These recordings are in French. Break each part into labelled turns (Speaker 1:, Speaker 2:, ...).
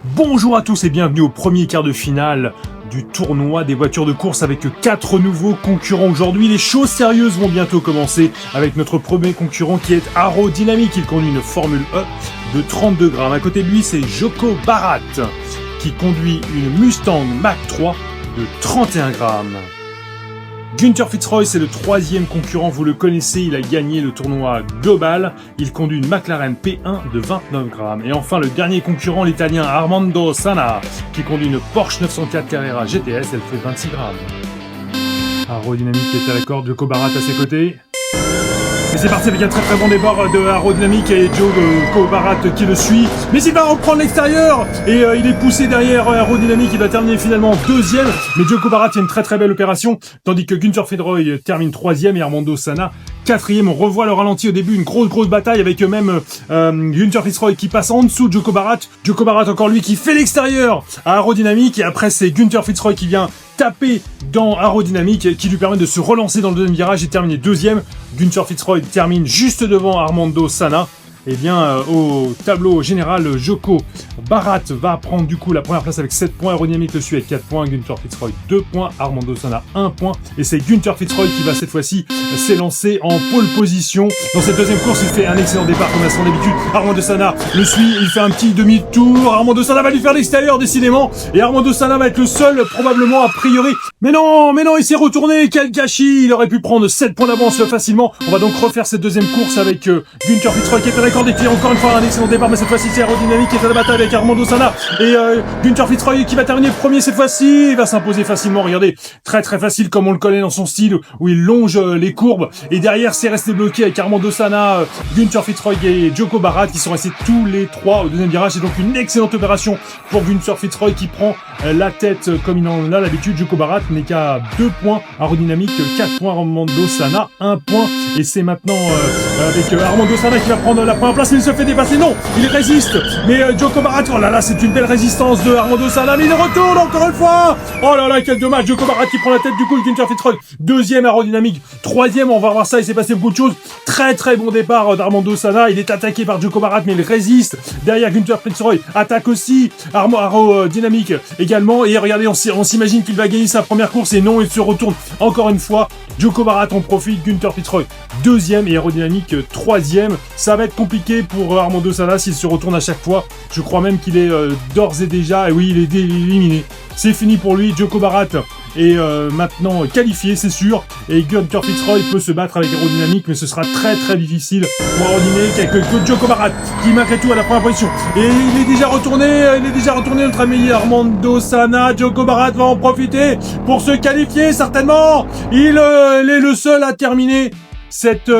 Speaker 1: Bonjour à tous et bienvenue au premier quart de finale du tournoi des voitures de course avec 4 nouveaux concurrents aujourd'hui. Les choses sérieuses vont bientôt commencer avec notre premier concurrent qui est Aerodynamic. Il conduit une Formule E de 32 grammes. À côté de lui, c'est Joko Barat qui conduit une Mustang Mach 3 de 31 grammes. Günther Fitzroy, c'est le troisième concurrent, vous le connaissez, il a gagné le tournoi global, il conduit une McLaren P1 de 29 grammes. Et enfin le dernier concurrent, l'italien Armando Sanna, qui conduit une Porsche 904 Carrera GTS, elle fait 26 grammes. Aerodynamic est à la corde, Joko Barat à ses côtés. Et c'est parti avec un très bon départ de Aerodynamic et Joko Barat qui le suit. Mais il va reprendre l'extérieur et il est poussé derrière Aerodynamic. Il va terminer finalement deuxième. Mais Joko Barat fait une très belle opération. Tandis que Günther Fitzroy termine troisième et Armando Sanna quatrième. On revoit le ralenti au début, une grosse bataille avec même Günther Fitzroy qui passe en dessous de Joko Barat. Joko Barat encore lui qui fait l'extérieur à Aerodynamic. Et après c'est Günther Fitzroy qui vient taper dans Aerodynamic qui lui permet de se relancer dans le deuxième virage et terminer deuxième. Günther Fitzroy termine juste devant Armando Sanna. Et bien au tableau général, Joko Barat va prendre du coup la première place avec 7 points, Aerodynamic le suit avec 4 points, Günther Fitzroy 2 points, Armando Sanna 1 point. Et c'est Günther Fitzroy qui va cette fois-ci s'élancer en pole position. Dans cette deuxième course, il fait un excellent départ comme à son habitude. Armando Sanna le suit, il fait un petit demi-tour. Armando Sanna va lui faire l'extérieur décidément. Et Armando Sanna va être le seul probablement a priori. Mais non, il s'est retourné, quel gâchis. Il aurait pu prendre 7 points d'avance facilement. On va donc refaire cette deuxième course avec Günther Fitzroy qui est à la corde et qui a encore une fois un excellent départ. Mais cette fois-ci c'est Aerodynamic qui est à la bataille avec Armando Sanna. Et Günther Fitzroy qui va terminer premier cette fois-ci. Il va s'imposer facilement, regardez. Très facile comme on le connaît dans son style où il longe les courbes. Et derrière c'est resté bloqué avec Armando Sanna, Günther Fitzroy et Joko Barat qui sont restés tous les trois au deuxième virage. C'est donc une excellente opération pour Günther Fitzroy qui prend la tête comme il en a l'habitude. Joko Barat n'est qu'à 2 points, Aerodynamic 4 points, Armando Sanna 1 point. Et c'est maintenant avec Armando Sanna qui va prendre la première place, mais il se fait dépasser. Non, il résiste. Mais Joko Barat, oh là là, c'est une belle résistance de Armando Sanna, mais il retourne encore une fois. Oh là là, quel dommage. Joko Barat qui prend la tête du coup, Günther Fitzroy deuxième, Aerodynamic troisième. On va voir ça, il s'est passé beaucoup de choses. Très bon départ d'Armando Sanna. Il est attaqué par Joko Barat, mais il résiste. Derrière, Günther Fitzroy attaque aussi. Aerodynamic également. Et regardez, on s'imagine qu'il va gagner sa première course et non, il se retourne encore une fois. Joko Barat en profite, Günther Fitzroy deuxième et Aerodynamic troisième. Ça va être compliqué pour Armando Sanna s'il se retourne à chaque fois. Je crois même qu'il est d'ores et déjà, et oui, il est éliminé. C'est fini pour lui. Joko Barat est maintenant qualifié, c'est sûr. Et Günther Fitzroy peut se battre avec Aerodynamic, mais ce sera très difficile pour Aerodynamic avec Joko Barat qui malgré tout à la première position. Et il est déjà retourné, notre ami Armando Sanna. Joko Barat va en profiter pour se qualifier certainement. Il est le seul à terminer cette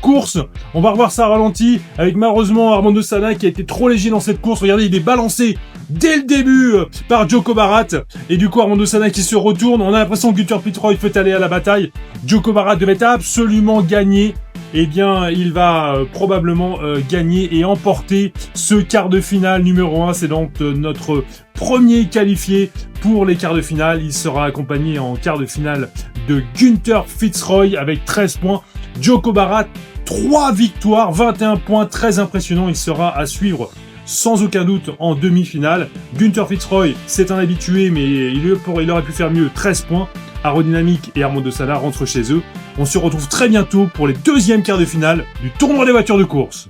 Speaker 1: course. On va revoir ça ralenti avec malheureusement Armando Sanna qui a été trop léger dans cette course. Regardez, il est balancé dès le début par Joko Barat. Et du coup Armando Sanna qui se retourne. On a l'impression que Günther Fitzroy peut aller à la bataille. Joko Barat devait absolument gagner. Eh bien, il va probablement gagner et emporter ce quart de finale numéro 1. C'est donc notre premier qualifié pour les quarts de finale. Il sera accompagné en quart de finale de Günther Fitzroy avec 13 points. Joko Barat, 3 victoires, 21 points, très impressionnant. Il sera à suivre sans aucun doute en demi-finale. Günther Fitzroy, c'est un habitué, mais il aurait pu faire mieux, 13 points. Aerodynamic et Armando Sanna rentrent chez eux. On se retrouve très bientôt pour les deuxièmes quarts de finale du tournoi des voitures de course.